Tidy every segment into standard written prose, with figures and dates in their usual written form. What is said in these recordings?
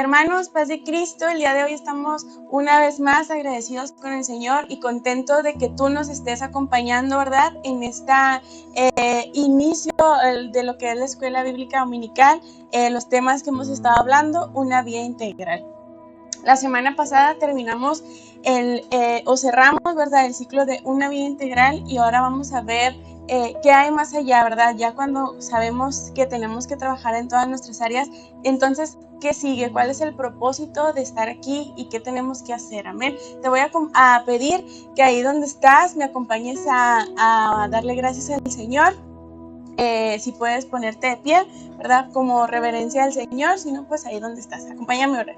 Hermanos, paz de Cristo, el día de hoy estamos una vez más agradecidos con el Señor y contentos de que tú nos estés acompañando, ¿verdad? En esta inicio de lo que es la Escuela Bíblica Dominical, los temas que hemos estado hablando, una vida integral. La semana pasada terminamos cerramos, ¿verdad?, el ciclo de una vida integral y ahora vamos a ver qué hay más allá, ¿verdad? Ya cuando sabemos que tenemos que trabajar en todas nuestras áreas, entonces, ¿qué sigue? ¿Cuál es el propósito de estar aquí y qué tenemos que hacer? Amén. Te voy a pedir que ahí donde estás me acompañes a darle gracias al Señor. Si puedes ponerte de pie, ¿verdad? Como reverencia al Señor, si no, pues ahí donde estás. Acompáñame a orar.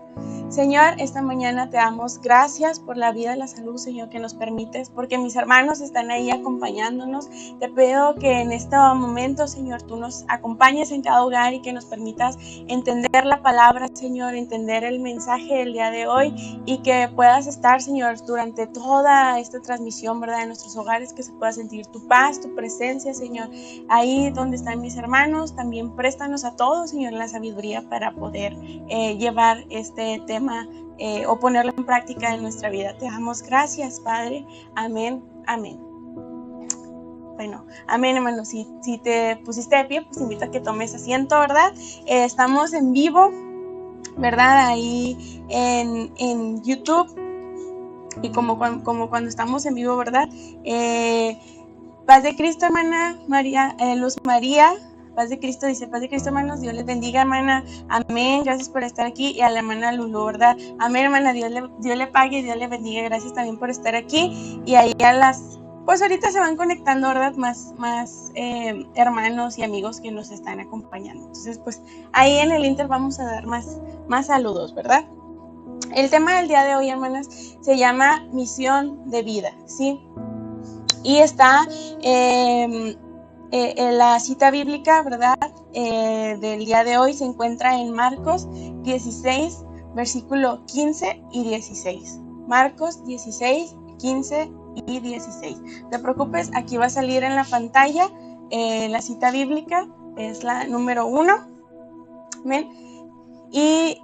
Señor, esta mañana te damos gracias por la vida y la salud, Señor, que nos permites, porque mis hermanos están ahí acompañándonos. Te pido que en este momento, Señor, tú nos acompañes en cada hogar y que nos permitas entender la palabra, Señor, entender el mensaje del día de hoy y que puedas estar, Señor, durante toda esta transmisión, ¿verdad? En nuestros hogares, que se pueda sentir tu paz, tu presencia, Señor. Ahí donde están mis hermanos, también préstanos a todos, Señor, la sabiduría para poder llevar este tema o ponerlo en práctica en nuestra vida. Te damos gracias, Padre. Amén, amén. Bueno, amén, hermano. Si te pusiste de pie, pues invito a que tomes asiento, ¿verdad? Estamos en vivo, ¿verdad? Ahí en YouTube. Y como cuando estamos en vivo, ¿verdad? Paz de Cristo, hermana María, Luz María. Paz de Cristo, dice, paz de Cristo, hermanos, Dios les bendiga, hermana, amén, gracias por estar aquí, y a la hermana Lulu, ¿verdad? Amén, hermana, Dios le pague, Dios le bendiga, gracias también por estar aquí, y ahí pues ahorita se van conectando, ¿verdad? Más hermanos y amigos que nos están acompañando, entonces, pues, ahí en el Inter vamos a dar más saludos, ¿verdad? El tema del día de hoy, hermanas, se llama misión de vida, ¿sí? Y está en la cita bíblica, ¿verdad? Del día de hoy se encuentra en Marcos 16, versículo 15 y 16. Marcos 16, 15 y 16. No te preocupes, aquí va a salir en la pantalla la cita bíblica, es la número 1. ¿Ven? Y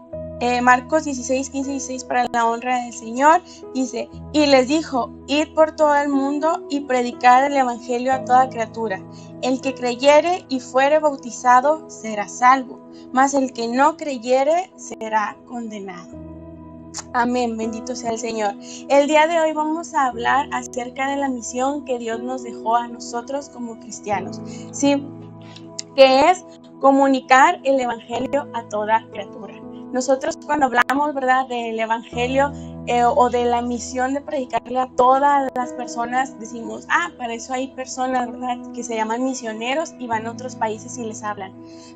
Marcos 16, 15 y 16, para la honra del Señor, dice, y les dijo, id por todo el mundo y predicad el evangelio a toda criatura. El que creyere y fuere bautizado será salvo, mas el que no creyere será condenado. Amén, bendito sea el Señor. El día de hoy vamos a hablar acerca de la misión que Dios nos dejó a nosotros como cristianos, ¿sí? Que es comunicar el evangelio a toda criatura. Nosotros cuando hablamos, ¿verdad?, del evangelio o de la misión de predicarle a todas las personas, decimos, para eso hay personas, ¿verdad?, que se llaman misioneros y van a otros países y les hablan.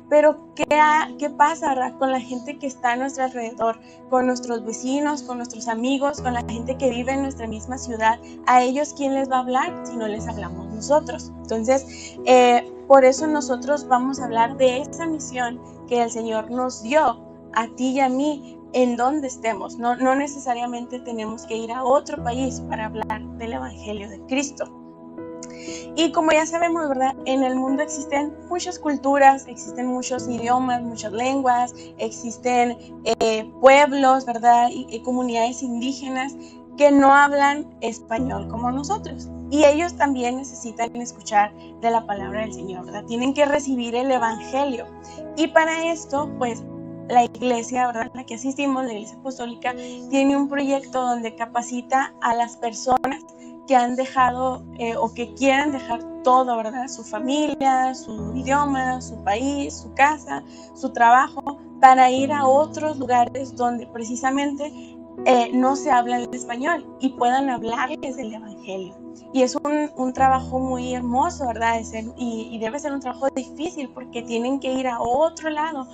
Pero ¿qué pasa, ¿verdad?, con la gente que está a nuestro alrededor, con nuestros vecinos, con nuestros amigos, con la gente que vive en nuestra misma ciudad? A ellos, ¿quién les va a hablar si no les hablamos nosotros? Entonces, por eso nosotros vamos a hablar de esa misión que el Señor nos dio a ti y a mí en donde estemos. No necesariamente tenemos que ir a otro país para hablar del Evangelio de Cristo. Y como ya sabemos, ¿verdad?, en el mundo existen muchas culturas, existen muchos idiomas, muchas lenguas, existen pueblos, ¿verdad?, y comunidades indígenas que no hablan español como nosotros. Y ellos también necesitan escuchar de la palabra del Señor, ¿verdad? Tienen que recibir el evangelio. Y para esto, pues, la iglesia, ¿verdad?, la que asistimos, la iglesia apostólica, tiene un proyecto donde capacita a las personas que han dejado o que quieren dejar todo, ¿verdad? Su familia, su idioma, su país, su casa, su trabajo, para ir a otros lugares donde precisamente no se habla el español y puedan hablarles del evangelio. Y es un trabajo muy hermoso, ¿verdad? Y debe ser un trabajo difícil porque tienen que ir a otro lado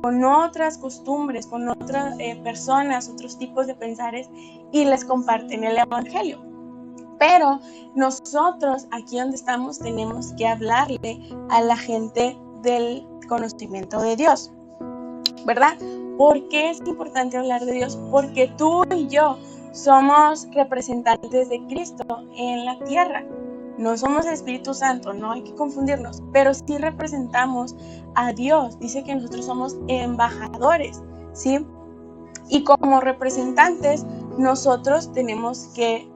con otras costumbres, con otras personas, otros tipos de pensares, y les comparten el evangelio. Pero nosotros aquí donde estamos tenemos que hablarle a la gente del conocimiento de Dios, ¿verdad? ¿Por qué es importante hablar de Dios? Porque tú y yo somos representantes de Cristo en la tierra. No somos el Espíritu Santo, no hay que confundirnos, pero sí representamos a Dios. Dice que nosotros somos embajadores, ¿sí? Y como representantes, nosotros tenemos que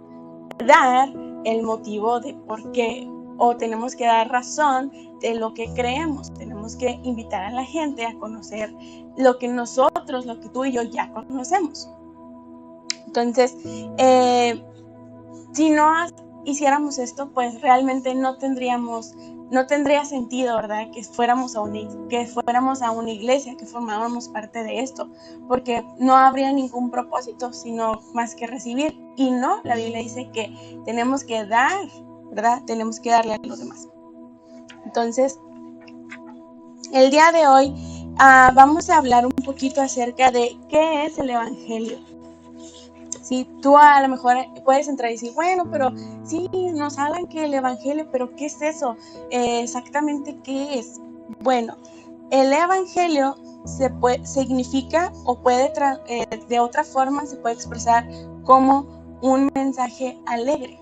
dar el motivo de por qué, o tenemos que dar razón de lo que creemos. Tenemos que invitar a la gente a conocer lo que nosotros, lo que tú y yo ya conocemos. Entonces, si no hiciéramos esto, pues realmente no tendría sentido, ¿verdad? Que fuéramos a una iglesia, que formáramos parte de esto, porque no habría ningún propósito, sino más que recibir. Y no, la Biblia dice que tenemos que dar, ¿verdad? Tenemos que darle a los demás. Entonces, el día de hoy vamos a hablar un poquito acerca de qué es el Evangelio. Sí, tú a lo mejor puedes entrar y decir, bueno, pero sí, nos hablan que el Evangelio, pero ¿qué es eso? Exactamente, ¿qué es? Bueno, el Evangelio significa o puede, de otra forma, se puede expresar como un mensaje alegre,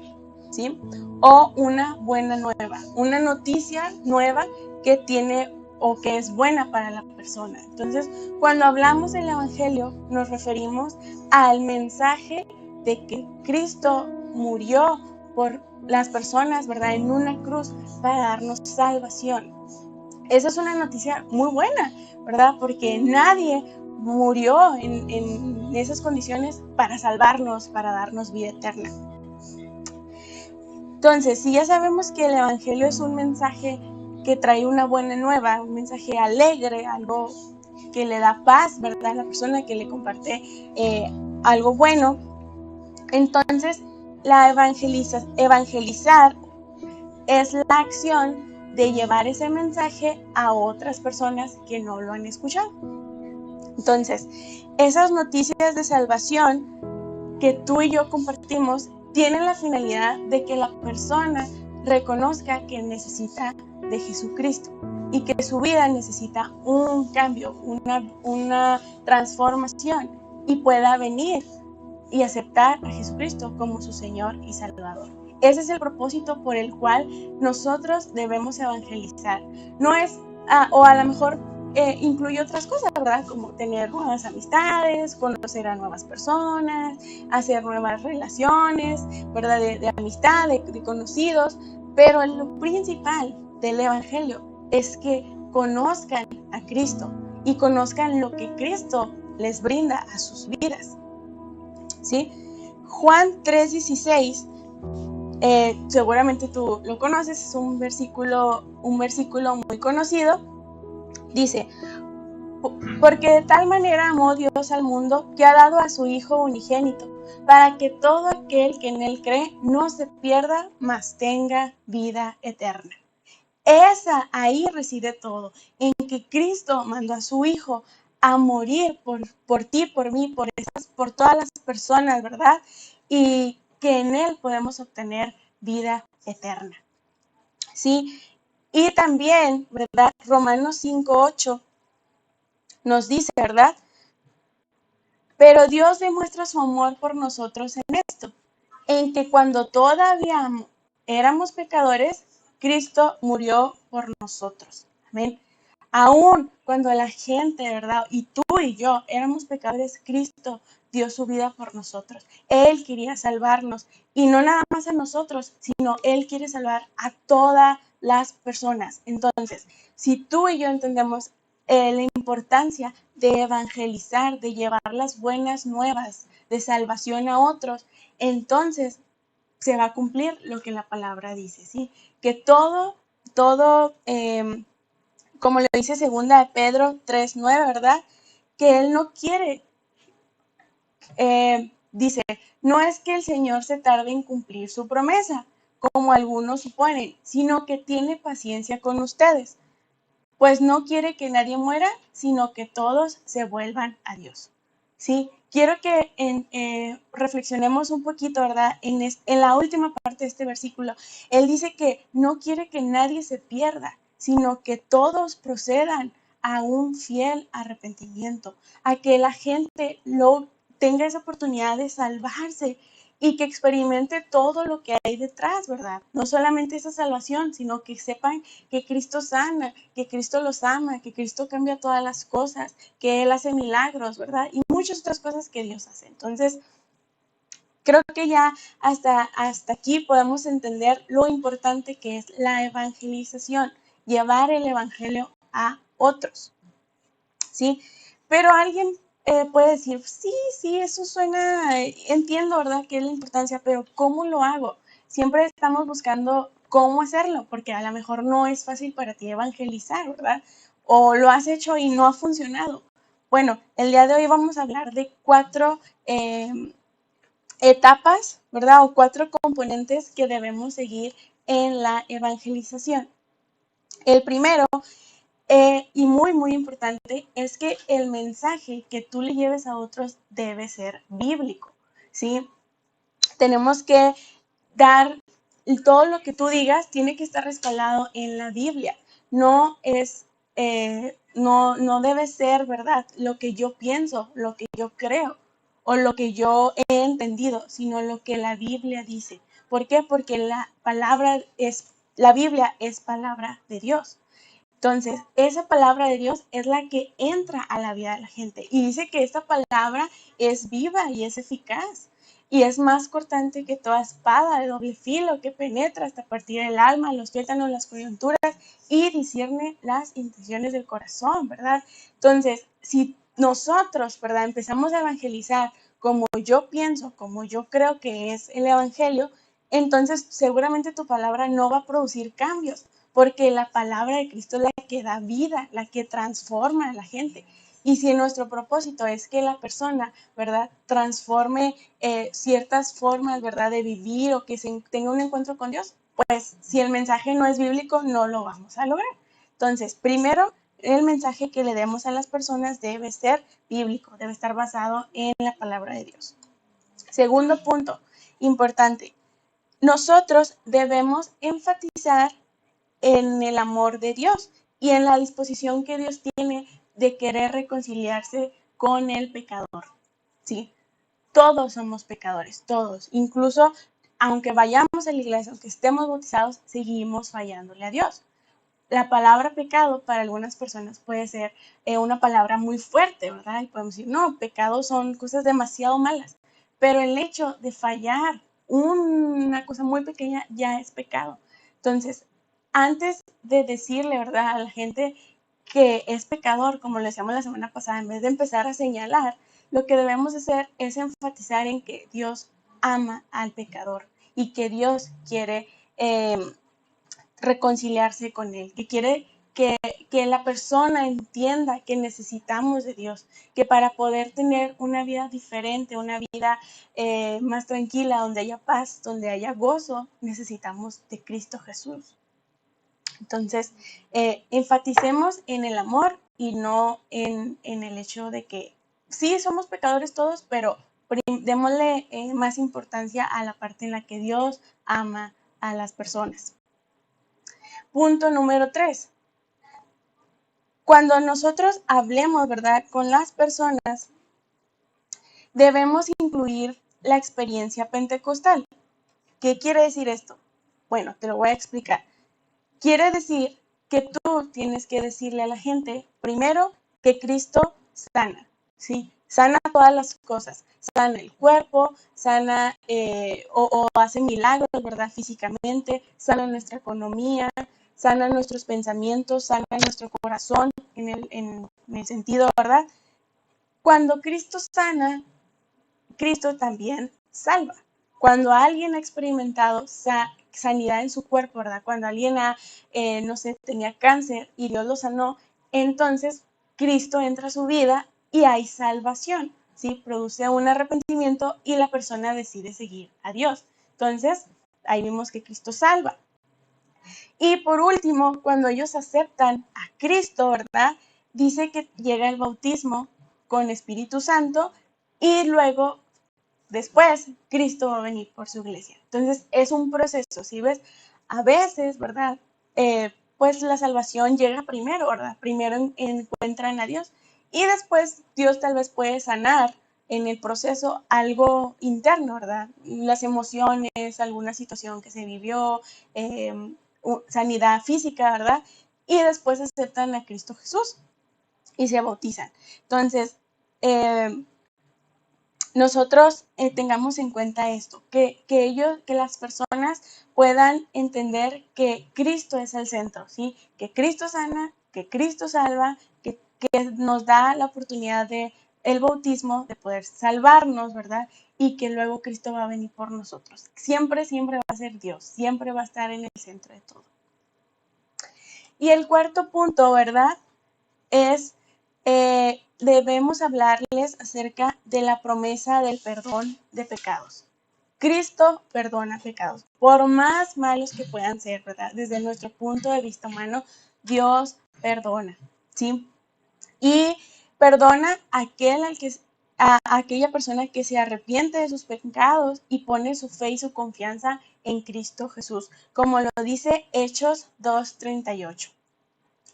¿sí? O una buena nueva, una noticia nueva que tiene o que es buena para la persona. Entonces, cuando hablamos del Evangelio, nos referimos al mensaje de que Cristo murió por las personas, ¿verdad? En una cruz para darnos salvación. Esa es una noticia muy buena, ¿verdad? Porque nadie murió en esas condiciones para salvarnos, para darnos vida eterna. Entonces, si ya sabemos que el Evangelio es un mensaje que trae una buena nueva, un mensaje alegre, algo que le da paz, ¿verdad? A la persona que le comparte algo bueno, entonces la evangelizar es la acción de llevar ese mensaje a otras personas que no lo han escuchado. Entonces, esas noticias de salvación que tú y yo compartimos tienen la finalidad de que la persona reconozca que necesita de Jesucristo y que su vida necesita un cambio, una transformación, y pueda venir y aceptar a Jesucristo como su Señor y Salvador. Ese es el propósito por el cual nosotros debemos evangelizar. No es, o a lo mejor incluye otras cosas, ¿verdad? Como tener nuevas amistades, conocer a nuevas personas, hacer nuevas relaciones, ¿verdad? De amistad, de conocidos. Pero lo principal del Evangelio es que conozcan a Cristo y conozcan lo que Cristo les brinda a sus vidas. ¿Sí? Juan 3:16, seguramente tú lo conoces, es un versículo muy conocido. Dice, porque de tal manera amó Dios al mundo que ha dado a su Hijo unigénito, para que todo aquel que en él cree no se pierda, mas tenga vida eterna. Ahí reside todo, en que Cristo mandó a su Hijo a morir por ti, por mí, por todas las personas, ¿verdad? Y que en Él podemos obtener vida eterna, ¿sí? Y también, ¿verdad? Romanos 5:8 nos dice, ¿verdad? Pero Dios demuestra su amor por nosotros en esto, en que cuando todavía éramos pecadores, Cristo murió por nosotros. Amén. Aún cuando la gente, ¿verdad? Y tú y yo éramos pecadores, Cristo dio su vida por nosotros. Él quería salvarnos, y no nada más a nosotros, sino Él quiere salvar a todas las personas. Entonces, si tú y yo entendemos la importancia de evangelizar, de llevar las buenas nuevas de salvación a otros, entonces se va a cumplir lo que la palabra dice, ¿sí? Que todo, como le dice segunda de Pedro 3:9, ¿verdad? Que Él no quiere, dice, no es que el Señor se tarde en cumplir su promesa, como algunos suponen, sino que tiene paciencia con ustedes, pues no quiere que nadie muera, sino que todos se vuelvan a Dios. ¿Sí? Quiero que reflexionemos un poquito, ¿verdad? En la última parte de este versículo, Él dice que no quiere que nadie se pierda, sino que todos procedan a un fiel arrepentimiento, a que la gente tenga esa oportunidad de salvarse y que experimente todo lo que hay detrás, ¿verdad? No solamente esa salvación, sino que sepan que Cristo sana, que Cristo los ama, que Cristo cambia todas las cosas, que Él hace milagros, ¿verdad? Y muchas otras cosas que Dios hace. Entonces, creo que ya hasta aquí podemos entender lo importante que es la evangelización, llevar el evangelio a otros, ¿sí? Pero alguien puede decir, sí, eso suena, entiendo, ¿verdad?, que es la importancia, pero ¿cómo lo hago? Siempre estamos buscando cómo hacerlo, porque a lo mejor no es fácil para ti evangelizar, ¿verdad? O lo has hecho y no ha funcionado. Bueno, el día de hoy vamos a hablar de 4 etapas, ¿verdad? O 4 componentes que debemos seguir en la evangelización. El primero, y muy importante, es que el mensaje que tú le lleves a otros debe ser bíblico, ¿sí? Tenemos que dar, todo lo que tú digas tiene que estar respaldado en la Biblia. No es, no debe ser, ¿verdad?, lo que yo pienso, lo que yo creo o lo que yo he entendido, sino lo que la Biblia dice. ¿Por qué? Porque la Biblia es palabra de Dios. Entonces, esa palabra de Dios es la que entra a la vida de la gente. Y dice que esta palabra es viva y es eficaz. Y es más cortante que toda espada de doble filo que penetra hasta partir el alma, los tuétanos, las coyunturas y discierne las intenciones del corazón, ¿verdad? Entonces, si nosotros, ¿verdad?, empezamos a evangelizar como yo pienso, como yo creo que es el evangelio, entonces seguramente tu palabra no va a producir cambios, porque la palabra de Cristo es la que da vida, la que transforma a la gente. Y si nuestro propósito es que la persona, ¿verdad?, transforme ciertas formas, ¿verdad?, de vivir o que tenga un encuentro con Dios, pues si el mensaje no es bíblico, no lo vamos a lograr. Entonces, primero, el mensaje que le demos a las personas debe ser bíblico, debe estar basado en la palabra de Dios. Segundo punto, importante, nosotros debemos enfatizar en el amor de Dios y en la disposición que Dios tiene de querer reconciliarse con el pecador, ¿sí? Todos somos pecadores, todos. Incluso, aunque vayamos a la iglesia, aunque estemos bautizados, seguimos fallándole a Dios. La palabra pecado para algunas personas puede ser una palabra muy fuerte, ¿verdad? Y podemos decir, no, pecados son cosas demasiado malas. Pero el hecho de fallar una cosa muy pequeña ya es pecado. Entonces, antes de decirle, ¿verdad?, a la gente que es pecador, como lo decíamos la semana pasada, en vez de empezar a señalar, lo que debemos hacer es enfatizar en que Dios ama al pecador y que Dios quiere reconciliarse con Él, que quiere que la persona entienda que necesitamos de Dios, que para poder tener una vida diferente, una vida más tranquila, donde haya paz, donde haya gozo, necesitamos de Cristo Jesús. Entonces, enfaticemos en el amor y no en el hecho de que sí somos pecadores todos, pero démosle más importancia a la parte en la que Dios ama a las personas. Punto número 3. Cuando nosotros hablemos, ¿verdad?, con las personas, debemos incluir la experiencia pentecostal. ¿Qué quiere decir esto? Bueno, te lo voy a explicar. Quiere decir que tú tienes que decirle a la gente, primero, que Cristo sana, ¿sí? Sana todas las cosas, sana el cuerpo, sana o hace milagros, ¿verdad?, físicamente, sana nuestra economía, sana nuestros pensamientos, sana nuestro corazón en el sentido, ¿verdad? Cuando Cristo sana, Cristo también salva. Cuando alguien ha experimentado sanidad en su cuerpo, ¿verdad?, cuando alguien no sé, tenía cáncer y Dios lo sanó, entonces Cristo entra a su vida y hay salvación, ¿sí? Produce un arrepentimiento y la persona decide seguir a Dios. Entonces, ahí vimos que Cristo salva. Y por último, cuando ellos aceptan a Cristo, ¿verdad?, dice que llega el bautismo con Espíritu Santo y luego, después, Cristo va a venir por su iglesia. Entonces, es un proceso, ¿sí ves? A veces, ¿verdad?, pues la salvación llega primero, ¿verdad? Primero encuentran a Dios y después Dios tal vez puede sanar en el proceso algo interno, ¿verdad? Las emociones, alguna situación que se vivió, sanidad física, ¿verdad? Y después aceptan a Cristo Jesús y se bautizan. Entonces, nosotros tengamos en cuenta esto, que las personas puedan entender que Cristo es el centro, ¿sí? Que Cristo sana, que Cristo salva, que nos da la oportunidad de el bautismo, de poder salvarnos, ¿verdad? Y que luego Cristo va a venir por nosotros. Siempre, siempre va a ser Dios, siempre va a estar en el centro de todo. Y el cuarto punto, ¿verdad? Es, debemos hablarles acerca de la promesa del perdón de pecados. Cristo perdona pecados, por más malos que puedan ser, ¿verdad? Desde nuestro punto de vista humano, Dios perdona, ¿sí? Y perdona a aquella persona que se arrepiente de sus pecados y pone su fe y su confianza en Cristo Jesús, como lo dice Hechos 2:38.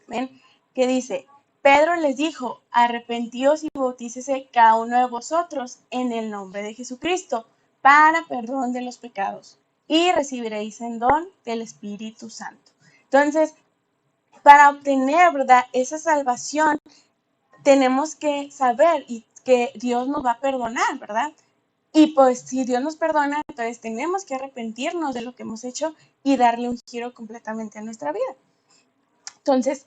¿Ven? Que dice, Pedro les dijo, arrepentíos y bautícese cada uno de vosotros en el nombre de Jesucristo para perdón de los pecados y recibiréis el don del Espíritu Santo. Entonces, para obtener, ¿verdad?, esa salvación, tenemos que saber y que Dios nos va a perdonar, ¿verdad? Y pues si Dios nos perdona, entonces tenemos que arrepentirnos de lo que hemos hecho y darle un giro completamente a nuestra vida. Entonces,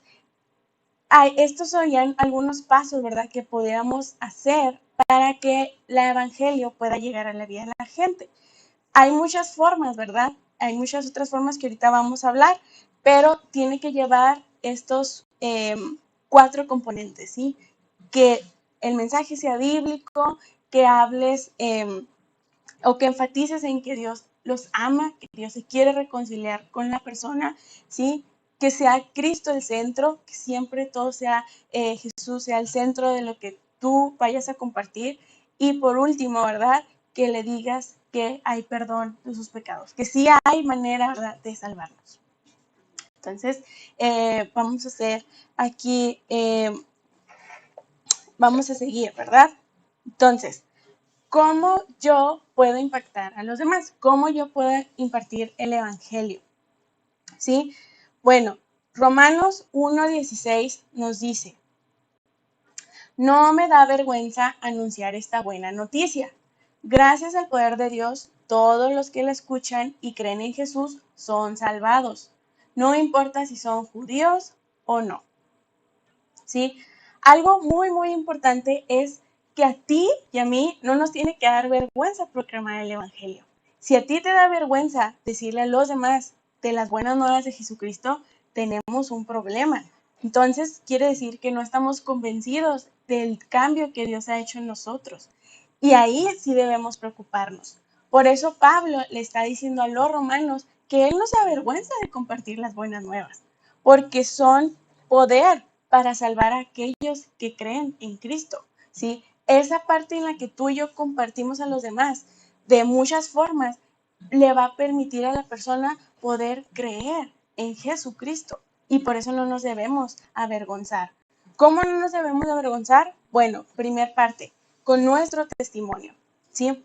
estos serían algunos pasos, ¿verdad?, que podríamos hacer para que el evangelio pueda llegar a la vida de la gente. Hay muchas formas, ¿verdad? Hay muchas otras formas que ahorita vamos a hablar, pero tiene que llevar estos 4 componentes, ¿sí? Que el mensaje sea bíblico, que hables o que enfatices en que Dios los ama, que Dios se quiere reconciliar con la persona, ¿sí? Que sea Cristo el centro, que siempre todo sea Jesús sea el centro de lo que tú vayas a compartir. Y por último, ¿verdad?, que le digas que hay perdón de sus pecados, que sí hay manera, ¿verdad?, de salvarnos. Entonces, vamos a hacer aquí, vamos a seguir, ¿verdad? Entonces, ¿cómo yo puedo impactar a los demás? ¿Cómo yo puedo impartir el evangelio? ¿Sí? Bueno, Romanos 1:16 nos dice, no me da vergüenza anunciar esta buena noticia. Gracias al poder de Dios, todos los que la escuchan y creen en Jesús son salvados. No importa si son judíos o no. ¿Sí? Algo muy, muy importante es que a ti y a mí no nos tiene que dar vergüenza proclamar el evangelio. Si a ti te da vergüenza decirle a los demás de las buenas nuevas de Jesucristo, tenemos un problema. Entonces, quiere decir que no estamos convencidos del cambio que Dios ha hecho en nosotros. Y ahí sí debemos preocuparnos. Por eso Pablo le está diciendo a los romanos que él no se avergüenza de compartir las buenas nuevas, porque son poder para salvar a aquellos que creen en Cristo, ¿sí? Esa parte en la que tú y yo compartimos a los demás de muchas formas le va a permitir a la persona poder creer en Jesucristo y por eso no nos debemos avergonzar. ¿Cómo no nos debemos avergonzar? Bueno, primer parte, con nuestro testimonio, ¿sí?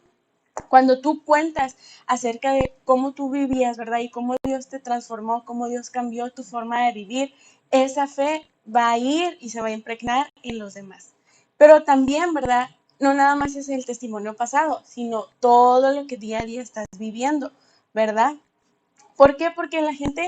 Cuando tú cuentas acerca de cómo tú vivías, ¿verdad? Y cómo Dios te transformó, cómo Dios cambió tu forma de vivir, esa fe va a ir y se va a impregnar en los demás. Pero también, ¿verdad? No nada más es el testimonio pasado, sino todo lo que día a día estás viviendo, ¿verdad? ¿Por qué? Porque la gente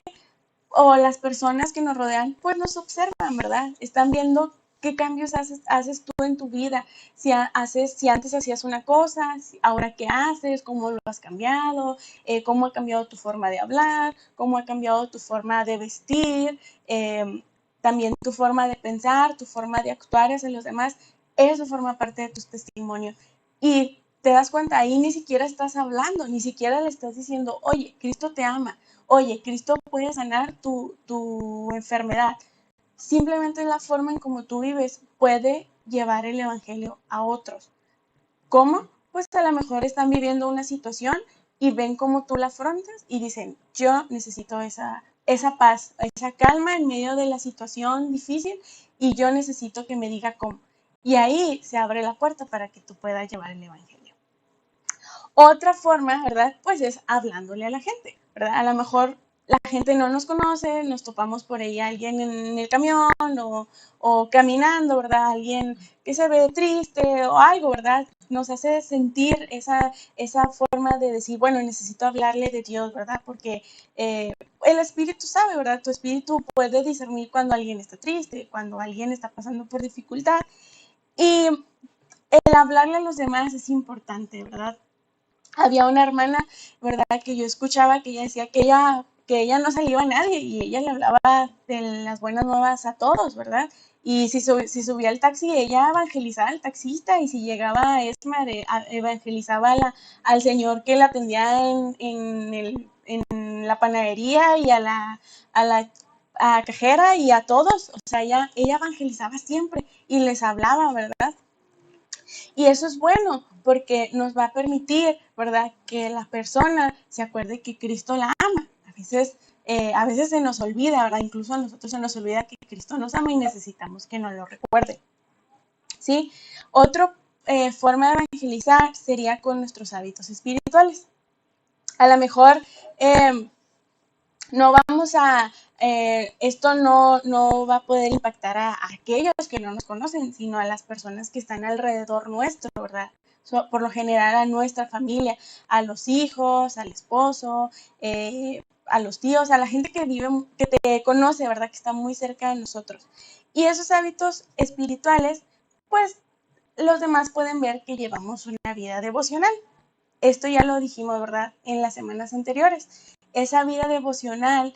o las personas que nos rodean, pues nos observan, ¿verdad? Están viendo qué cambios haces tú en tu vida. Si antes hacías una cosa, ahora qué haces, cómo lo has cambiado, cómo ha cambiado tu forma de hablar, cómo ha cambiado tu forma de vestir, también tu forma de pensar, tu forma de actuar hacia los demás. Eso forma parte de tu testimonio. Y te das cuenta, ahí ni siquiera estás hablando, ni siquiera le estás diciendo, oye, Cristo te ama. Oye, Cristo puede sanar tu enfermedad. Simplemente la forma en cómo tú vives puede llevar el evangelio a otros. ¿Cómo? Pues a lo mejor están viviendo una situación y ven cómo tú la afrontas y dicen, yo necesito esa paz, esa calma en medio de la situación difícil y yo necesito que me diga cómo. Y ahí se abre la puerta para que tú puedas llevar el evangelio. Otra forma, ¿verdad? Pues es hablándole a la gente, ¿verdad? A lo mejor la gente no nos conoce, nos topamos por ahí a alguien en el camión o caminando, ¿verdad? Alguien que se ve triste o algo, ¿verdad? Nos hace sentir esa forma de decir, bueno, necesito hablarle de Dios, ¿verdad? Porque el espíritu sabe, ¿verdad? Tu espíritu puede discernir cuando alguien está triste, cuando alguien está pasando por dificultad. Y el hablarle a los demás es importante, ¿verdad? Había una hermana, ¿verdad? Que yo escuchaba que ella decía que ella no se le iba a nadie y ella le hablaba de las buenas nuevas a todos, ¿verdad? Y si subía al taxi, ella evangelizaba al taxista y si llegaba a Esmar, evangelizaba al señor que la atendía en la panadería y a cajera y a todos. O sea, ella evangelizaba siempre y les hablaba, ¿verdad? Y eso es bueno porque nos va a permitir, ¿verdad?, que la persona se acuerde que Cristo la ama. A veces se nos olvida, ¿verdad? Incluso a nosotros se nos olvida que Cristo nos ama y necesitamos que nos lo recuerde, ¿sí? Otra forma de evangelizar sería con nuestros hábitos espirituales. A lo mejor no vamos a, esto no va a poder impactar a aquellos que no nos conocen, sino a las personas que están alrededor nuestro, ¿verdad? Por lo general a nuestra familia, a los hijos, al esposo, a los tíos, a la gente que vive, que te conoce, ¿verdad? Que está muy cerca de nosotros. Y esos hábitos espirituales, pues los demás pueden ver que llevamos una vida devocional. Esto ya lo dijimos, ¿verdad?, en las semanas anteriores. Esa vida devocional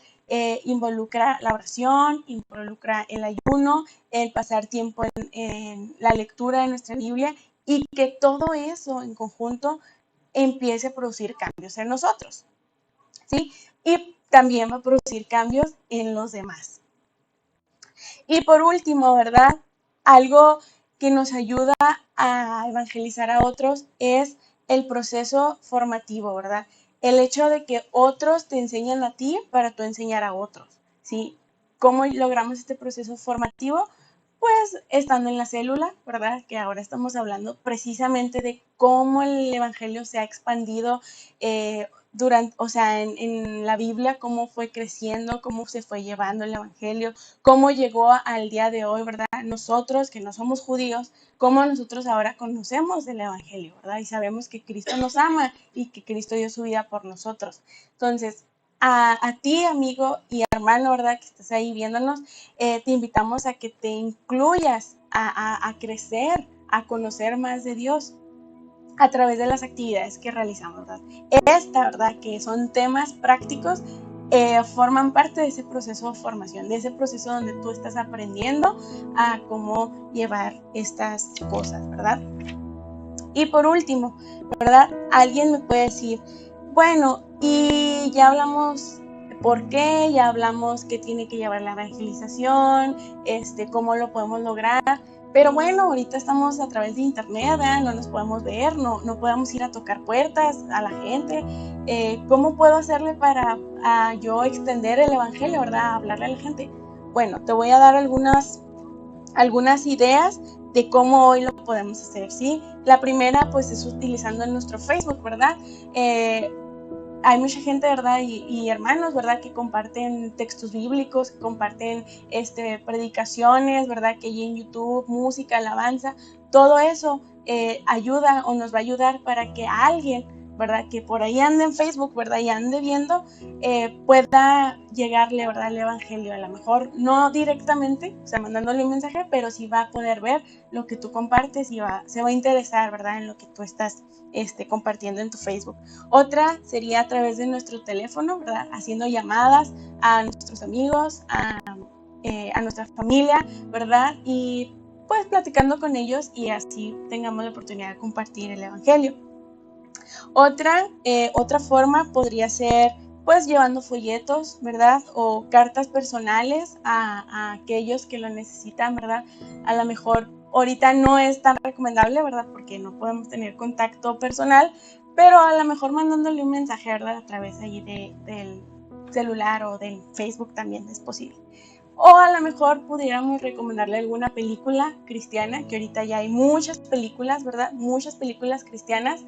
involucra la oración, involucra el ayuno, el pasar tiempo en la lectura de nuestra Biblia y que todo eso en conjunto empiece a producir cambios en nosotros, ¿sí? Y también va a producir cambios en los demás. Y por último, ¿verdad?, algo que nos ayuda a evangelizar a otros es el proceso formativo, ¿verdad? El hecho de que otros te enseñan a ti para tú enseñar a otros, ¿sí? ¿Cómo logramos este proceso formativo? Pues estando en la célula, ¿verdad? Que ahora estamos hablando precisamente de cómo el evangelio se ha expandido o sea, en la Biblia, cómo fue creciendo, cómo se fue llevando el evangelio, cómo llegó al día de hoy, ¿verdad? Nosotros que no somos judíos, cómo nosotros ahora conocemos del evangelio, ¿verdad? Y sabemos que Cristo nos ama y que Cristo dio su vida por nosotros. Entonces, a ti, amigo y hermano, ¿verdad?, que estás ahí viéndonos, te invitamos a que te incluyas a crecer, a conocer más de Dios a través de las actividades que realizamos, ¿verdad? ¿Verdad?, que son temas prácticos, forman parte de ese proceso de formación, de ese proceso donde tú estás aprendiendo a cómo llevar estas cosas, ¿verdad? Y por último, ¿verdad?, alguien me puede decir, bueno, y ya hablamos por qué, ya hablamos qué tiene que llevar la evangelización, cómo lo podemos lograr, pero bueno, ahorita estamos a través de internet, ¿verdad?, no nos podemos ver, no podemos ir a tocar puertas a la gente. ¿Cómo puedo hacerle para yo extender el evangelio, ¿verdad?, hablarle a la gente? Bueno, te voy a dar algunas ideas de cómo hoy lo podemos hacer, ¿sí? La primera, pues, es utilizando nuestro Facebook, ¿verdad? Hay mucha gente, ¿verdad? Y hermanos, ¿verdad?, que comparten textos bíblicos, que comparten predicaciones, ¿verdad?, que hay en YouTube, música, alabanza, todo eso ayuda o nos va a ayudar para que alguien, ¿verdad?, que por ahí ande en Facebook, ¿verdad?, y ande viendo, pueda llegarle, ¿verdad?, el evangelio. A lo mejor no directamente, o sea, mandándole un mensaje, pero sí va a poder ver lo que tú compartes y se va a interesar, ¿verdad?, en lo que tú estás compartiendo en tu Facebook. Otra sería a través de nuestro teléfono, ¿verdad?, haciendo llamadas a nuestros amigos, a nuestra familia, ¿verdad?, y pues platicando con ellos y así tengamos la oportunidad de compartir el evangelio. Otra forma podría ser pues llevando folletos, ¿verdad?, o cartas personales a aquellos que lo necesitan, ¿verdad? A lo mejor ahorita no es tan recomendable, ¿verdad?, porque no podemos tener contacto personal, pero a lo mejor mandándole un mensaje, ¿verdad?, a través ahí del celular o del Facebook también es posible. O a lo mejor pudiéramos recomendarle alguna película cristiana, que ahorita ya hay muchas películas, ¿verdad?, muchas películas cristianas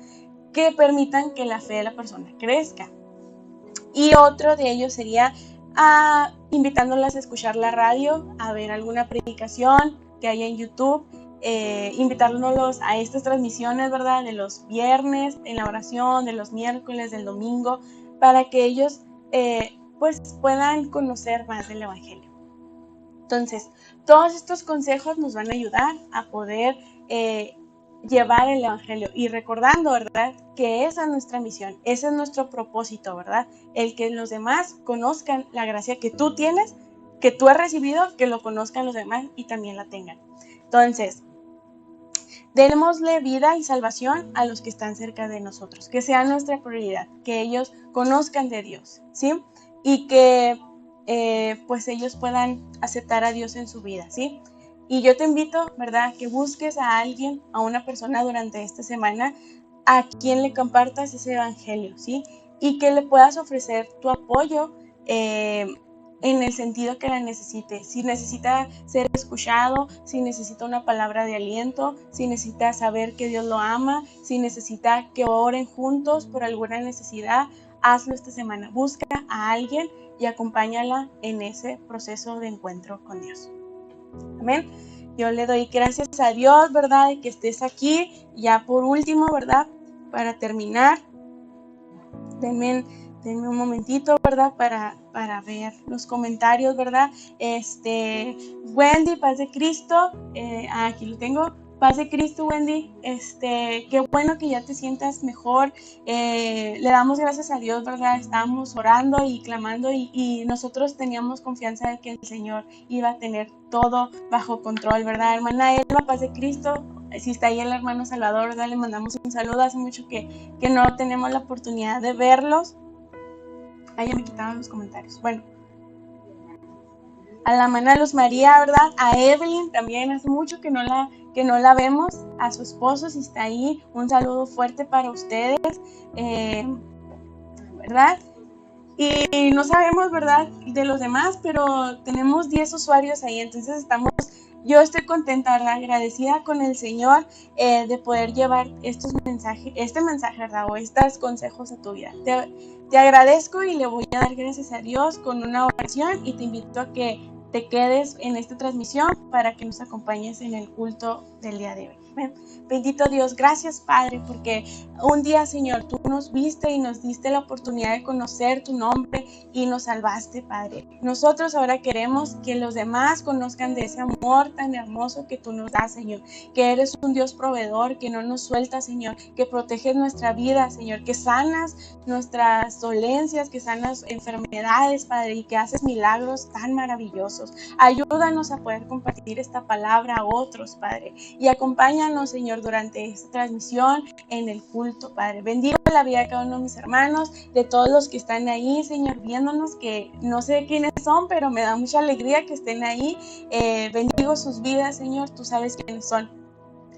que permitan que la fe de la persona crezca. Y otro de ellos sería invitándolas a escuchar la radio, a ver alguna predicación que haya en YouTube, invitándolos a estas transmisiones, ¿verdad? De los viernes en la oración, de los miércoles, del domingo, para que ellos pues puedan conocer más del Evangelio. Entonces, todos estos consejos nos van a ayudar a poder llevar el Evangelio y recordando, ¿verdad? Que esa es nuestra misión, ese es nuestro propósito, ¿verdad? El que los demás conozcan la gracia que tú tienes, que tú has recibido, que lo conozcan los demás y también la tengan. Entonces, démosle vida y salvación a los que están cerca de nosotros, que sea nuestra prioridad, que ellos conozcan de Dios, ¿sí? Y que pues ellos puedan aceptar a Dios en su vida, ¿sí? Y yo te invito, ¿verdad?, que busques a alguien, a una persona durante esta semana, a quien le compartas ese evangelio, ¿sí? Y que le puedas ofrecer tu apoyo en el sentido que la necesite. Si necesita ser escuchado, si necesita una palabra de aliento, si necesita saber que Dios lo ama, si necesita que oren juntos por alguna necesidad, hazlo esta semana. Busca a alguien y acompáñala en ese proceso de encuentro con Dios. Amén. Yo le doy gracias a Dios, ¿verdad?, de que estés aquí. Ya por último, ¿verdad?, para terminar, denme un momentito, ¿verdad?, para ver los comentarios, ¿verdad? Wendy, paz de Cristo, aquí lo tengo. Paz de Cristo, Wendy, qué bueno que ya te sientas mejor. Le damos gracias a Dios, ¿verdad? Estábamos orando y clamando y nosotros teníamos confianza de que el Señor iba a tener todo bajo control, ¿verdad? Hermana Elma, paz de Cristo, si está ahí el hermano Salvador, ¿verdad?, le mandamos un saludo. Hace mucho que no tenemos la oportunidad de verlos. Ahí ya me quitaban los comentarios. Bueno, a la hermana Luz María, ¿verdad? A Evelyn también, hace mucho que no la vemos. A su esposo, si está ahí, un saludo fuerte para ustedes, ¿verdad? Y no sabemos, ¿verdad?, de los demás, pero tenemos 10 usuarios ahí, entonces yo estoy contenta, ¿verdad?, agradecida con el Señor de poder llevar este mensaje, ¿verdad?, o estos consejos a tu vida. Te agradezco y le voy a dar gracias a Dios con una oración y te invito a que te quedes en esta transmisión para que nos acompañes en el culto del día de hoy. Bendito Dios, gracias Padre, porque un día, Señor, tú nos viste y nos diste la oportunidad de conocer tu nombre y nos salvaste, Padre. Nosotros ahora queremos que los demás conozcan de ese amor tan hermoso que tú nos das, Señor, que eres un Dios proveedor, que no nos sueltas, Señor, que proteges nuestra vida, Señor, que sanas nuestras dolencias, que sanas enfermedades, Padre, y que haces milagros tan maravillosos. Ayúdanos a poder compartir esta palabra a otros, Padre, y acompáñanos, Señor, durante esta transmisión en el culto, Padre. Bendigo la vida de cada uno de mis hermanos, de todos los que están ahí, Señor, viéndonos, que no sé quiénes son, pero me da mucha alegría que estén ahí. Bendigo sus vidas, Señor, tú sabes quiénes son.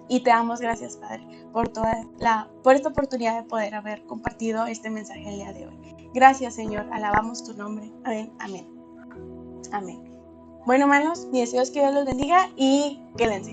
Y te damos gracias, Padre, por esta oportunidad de poder haber compartido este mensaje el día de hoy. Gracias, Señor, alabamos tu nombre. Amén, amén, amén. Bueno, hermanos, mi deseo es que Dios los bendiga y quédense.